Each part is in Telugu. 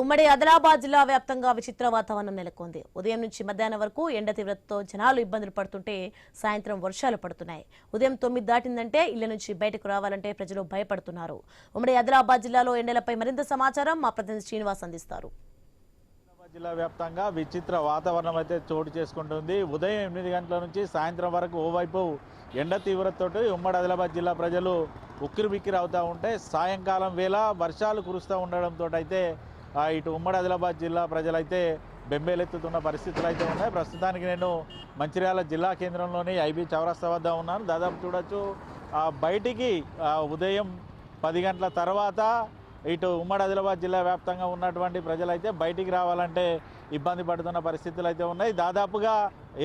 ఉమ్మడి ఆదిలాబాద్ జిల్లా వ్యాప్తంగా విచిత్ర వాతావరణం నెలకొంది. ఉదయం నుంచి మధ్యాహ్నం వరకు ఎండ తీవ్రతతో జనాలు ఇబ్బందులు పడుతుంటే సాయంత్రం వర్షాలు పడుతున్నాయి. ఉదయం 9 దాటిందంటే ఇళ్ల నుంచి బయటకు రావాలంటే ప్రజలు భయపడుతున్నారు. ఉమ్మడి ఆదిలాబాద్ జిల్లాలో ఎండలపై మరింత సమాచారం మా ప్రతినిధి శ్రీనివాస్ అందిస్తారు. జిల్లా వ్యాప్తంగా విచిత్ర వాతావరణం అయితే చోటు చేసుకుంటుంది. ఉదయం 8 గంటల నుంచి సాయంత్రం వరకు ఓవైపు ఎండ తీవ్రతతో ఉమ్మడి ఆదిలాబాద్ జిల్లా ప్రజలు ఉక్కిరిబిక్కిరి అవుతూ ఉంటే సాయంకాలం వేళ వర్షాలు కురుస్తూ ఉండడంతో అయితే ఇటు ఉమ్మడి ఆదిలాబాద్ జిల్లా ప్రజలైతే బెంబేలెత్తుతున్న పరిస్థితులు అయితే ఉన్నాయి. ప్రస్తుతానికి నేను మంచిర్యాల జిల్లా కేంద్రంలోని ఐబీ చౌరస్తా వద్ద ఉన్నాను. దాదాపు చూడొచ్చు బయటికి ఉదయం 10 గంటల తర్వాత ఇటు ఉమ్మడి ఆదిలాబాద్ జిల్లా వ్యాప్తంగా ఉన్నటువంటి ప్రజలైతే బయటికి రావాలంటే ఇబ్బంది పడుతున్న పరిస్థితులు అయితే ఉన్నాయి. దాదాపుగా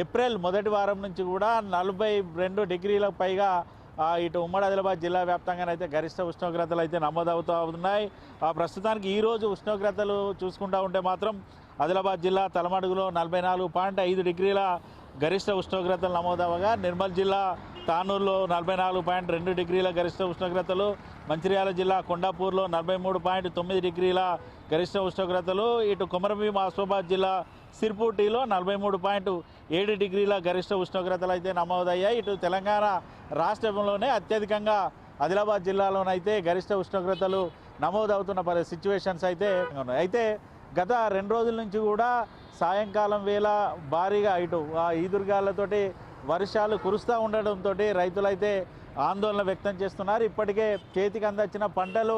ఏప్రిల్ మొదటి వారం నుంచి కూడా 42 డిగ్రీలకు పైగా ఇటు ఉమ్మడి ఆదిలాబాద్ జిల్లా వ్యాప్తంగానైతే గరిష్ట ఉష్ణోగ్రతలు అయితే నమోదవుతూ ఉన్నాయి. ప్రస్తుతానికి ఈరోజు ఉష్ణోగ్రతలు చూసుకుంటూ ఉంటే మాత్రం ఆదిలాబాద్ జిల్లా తలమడుగులో 44.5 డిగ్రీల గరిష్ట ఉష్ణోగ్రతలు నమోదవగా, నిర్మల్ జిల్లా తానూరులో 44.2 డిగ్రీల గరిష్ట ఉష్ణోగ్రతలు, మంచిర్యాల జిల్లా కొండాపూర్లో 43.9 డిగ్రీల గరిష్ట ఉష్ణోగ్రతలు, ఇటు కొమరంభీం ఆసిఫాబాద్ జిల్లా సిర్పూటిలో 43.7 డిగ్రీల గరిష్ట ఉష్ణోగ్రతలు అయితే నమోదయ్యాయి. ఇటు తెలంగాణ రాష్ట్రంలోనే అత్యధికంగా ఆదిలాబాద్ జిల్లాలోనైతే గరిష్ట ఉష్ణోగ్రతలు నమోదవుతున్న సిచ్యువేషన్స్ అయితే ఉన్నాయి. అయితే గత 2 రోజుల నుంచి కూడా సాయంకాలం వేళ భారీగా ఇటు ఈదురుగాలతోటి వర్షాలు కురుస్తూ ఉండడంతో రైతులైతే ఆందోళన వ్యక్తం చేస్తున్నారు. ఇప్పటికే చేతికి అందొచ్చిన పంటలు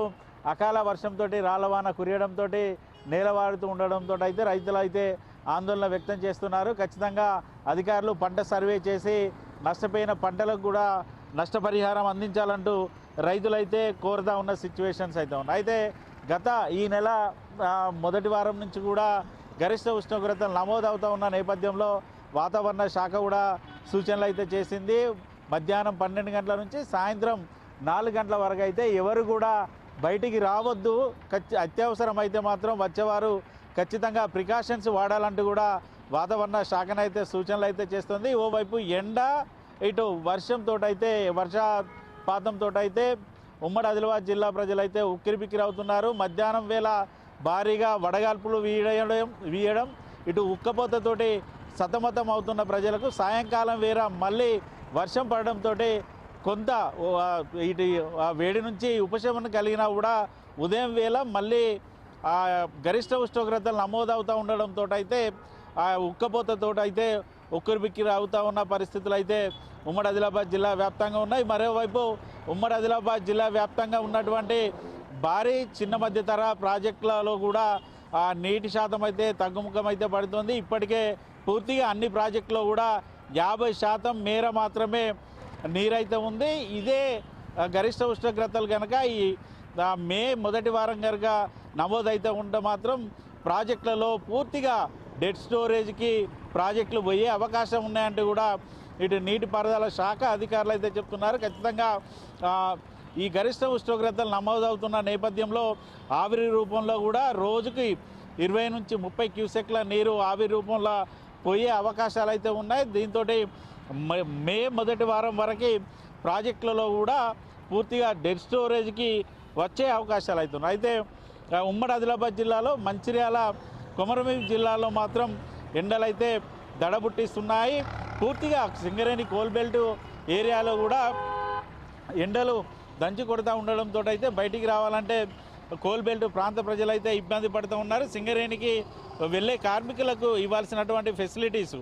అకాల వర్షంతో రాళ్లవాన కురియడంతో నేలవాడుతూ ఉండడంతో అయితే రైతులు అయితే ఆందోళన వ్యక్తం చేస్తున్నారు. ఖచ్చితంగా అధికారులు పంట సర్వే చేసి నష్టపోయిన పంటలకు కూడా నష్టపరిహారం అందించాలంటూ రైతులైతే కోరుతూ ఉన్న సిచ్యువేషన్స్ అయితే ఉన్నాయి. అయితే గత ఈ నెల మొదటి వారం నుంచి కూడా గరిష్ట ఉష్ణోగ్రతలు నమోదవుతూ ఉన్న నేపథ్యంలో వాతావరణ శాఖ కూడా సూచనలు అయితే చేసింది. మధ్యాహ్నం 12 గంటల నుంచి సాయంత్రం 4 గంటల వరకు అయితే ఎవరు కూడా బయటికి రావద్దు, అత్యవసరం అయితే మాత్రం వచ్చేవారు ఖచ్చితంగా ప్రికాషన్స్ వాడాలంటూ కూడా వాతావరణ శాఖనైతే సూచనలు అయితే చేస్తుంది. ఓవైపు ఎండ, ఇటు వర్షపాతంతో అయితే ఉమ్మడి ఆదిలాబాద్ జిల్లా ప్రజలైతే ఉక్కిరిబిక్కిరి అవుతున్నారు. మధ్యాహ్నం వేళ భారీగా వడగాల్పులు వీయడం ఇటు ఉక్కపోతతోటి సతమతం అవుతున్న ప్రజలకు సాయంకాలం వేళ మళ్ళీ వర్షం పడడంతో కొంత ఇటు వేడి నుంచి ఉపశమనం కలిగినా కూడా ఉదయం వేళ మళ్ళీ గరిష్ట ఉష్ణోగ్రతలు నమోదవుతూ ఉండడంతో అయితే ఉక్కపోతతో అయితే ఉక్కిరిబిక్కిరి అవుతూ ఉన్న పరిస్థితులు అయితే ఉమ్మడి ఆదిలాబాద్ జిల్లా వ్యాప్తంగా ఉన్నాయి. మరోవైపు ఉమ్మడి ఆదిలాబాద్ జిల్లా వ్యాప్తంగా ఉన్నటువంటి భారీ చిన్న మధ్యతర ప్రాజెక్టులలో కూడా నీటి శాతం అయితే తగ్గుముఖం అయితే పడుతుంది. ఇప్పటికే పూర్తిగా అన్ని ప్రాజెక్టులో కూడా 50% మేర మాత్రమే నీరైతే ఉంది. ఇదే గరిష్ట ఉష్ణోగ్రతలు కనుక ఈ మే మొదటి వారం కనుక నమోదైతే ఉంటే మాత్రం ప్రాజెక్టులలో పూర్తిగా డెడ్ స్టోరేజ్కి ప్రాజెక్టులు పోయే అవకాశం ఉన్నాయంటూ కూడా ఇటు నీటిపారుదల శాఖ అధికారులు అయితే చెప్తున్నారు. ఖచ్చితంగా ఈ గరిష్ట ఉష్ణోగ్రతలు నమోదవుతున్న నేపథ్యంలో ఆవిరి రూపంలో కూడా రోజుకి 20 నుంచి 30 క్యూసెక్ల నీరు ఆవిరి రూపంలో పోయే అవకాశాలు అయితే ఉన్నాయి. దీంతో మే మొదటి వారం వరకు ప్రాజెక్టులలో కూడా పూర్తిగా డెడ్ స్టోరేజ్కి వచ్చే అవకాశాలు అవుతున్నాయి. అయితే ఉమ్మడి ఆదిలాబాద్ జిల్లాలో మంచిర్యాల, కొమరంభీం జిల్లాలో మాత్రం ఎండలైతే దడబుట్టిస్తున్నాయి. పూర్తిగా సింగరేణి కోల్బెల్ట్ ఏరియాలో కూడా ఎండలు దంచి కొడుతూ ఉండడంతో అయితే బయటికి రావాలంటే కోల్బెల్ట్ ప్రాంత ప్రజలైతే ఇబ్బంది పడుతూ ఉన్నారు. సింగరేణికి వెళ్ళే కార్మికులకు ఇవ్వాల్సినటువంటి ఫెసిలిటీస్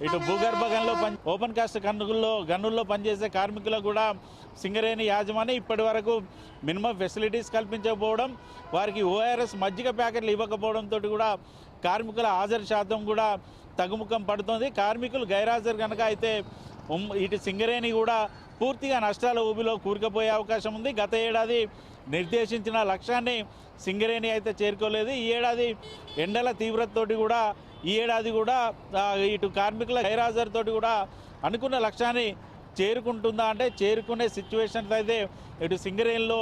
ఇటు భూగర్భ గనుల్లో ఓపెన్ కాస్ట్ గనుల్లో పనిచేసే కార్మికులకు కూడా సింగరేణి యాజమాన్యం ఇప్పటి వరకు మినిమం ఫెసిలిటీస్ కల్పించకపోవడం, వారికి ఓఆర్ఎస్ మజ్జిగ ప్యాకెట్లు ఇవ్వకపోవడంతో కూడా కార్మికుల హాజరు శాతం కూడా తగ్గుముఖం పడుతుంది. కార్మికులు గైర్హాజరు కనుక అయితే ఇటు సింగరేణి కూడా పూర్తిగా నష్టాల ఊబిలో కూరుకుపోయే అవకాశం ఉంది. గత ఏడాది నిర్దేశించిన లక్ష్యాన్ని సింగరేణి అయితే చేరుకోలేదు. ఈ ఏడాది ఎండల తీవ్రతతోటి కూడా ఈ ఏడాది కూడా ఇటు కార్మికుల గైర్హాజరుతో కూడా అనుకున్న లక్ష్యాన్ని చేరుకుంటుందా అంటే చేరుకునే సిచ్యువేషన్స్ అయితే ఇటు సింగరేణిలో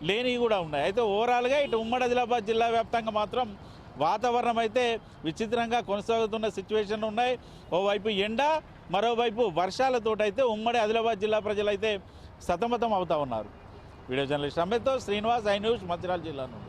లేనివి కూడా ఉన్నాయి. అయితే ఓవరాల్గా ఇటు ఉమ్మడి ఆదిలాబాద్ జిల్లా వ్యాప్తంగా మాత్రం వాతావరణం అయితే విచిత్రంగా కొనసాగుతున్న సిచ్యువేషన్లు ఉన్నాయి. ఓవైపు ఎండ, మరోవైపు వర్షాలతోటైతే ఉమ్మడి ఆదిలాబాద్ జిల్లా ప్రజలైతే సతమతం అవుతూ ఉన్నారు. వీడియో జర్నలిస్ట్ అమిత్తో శ్రీనివాస్, ఐ న్యూస్, మంచిర్యాల జిల్లా నుండి.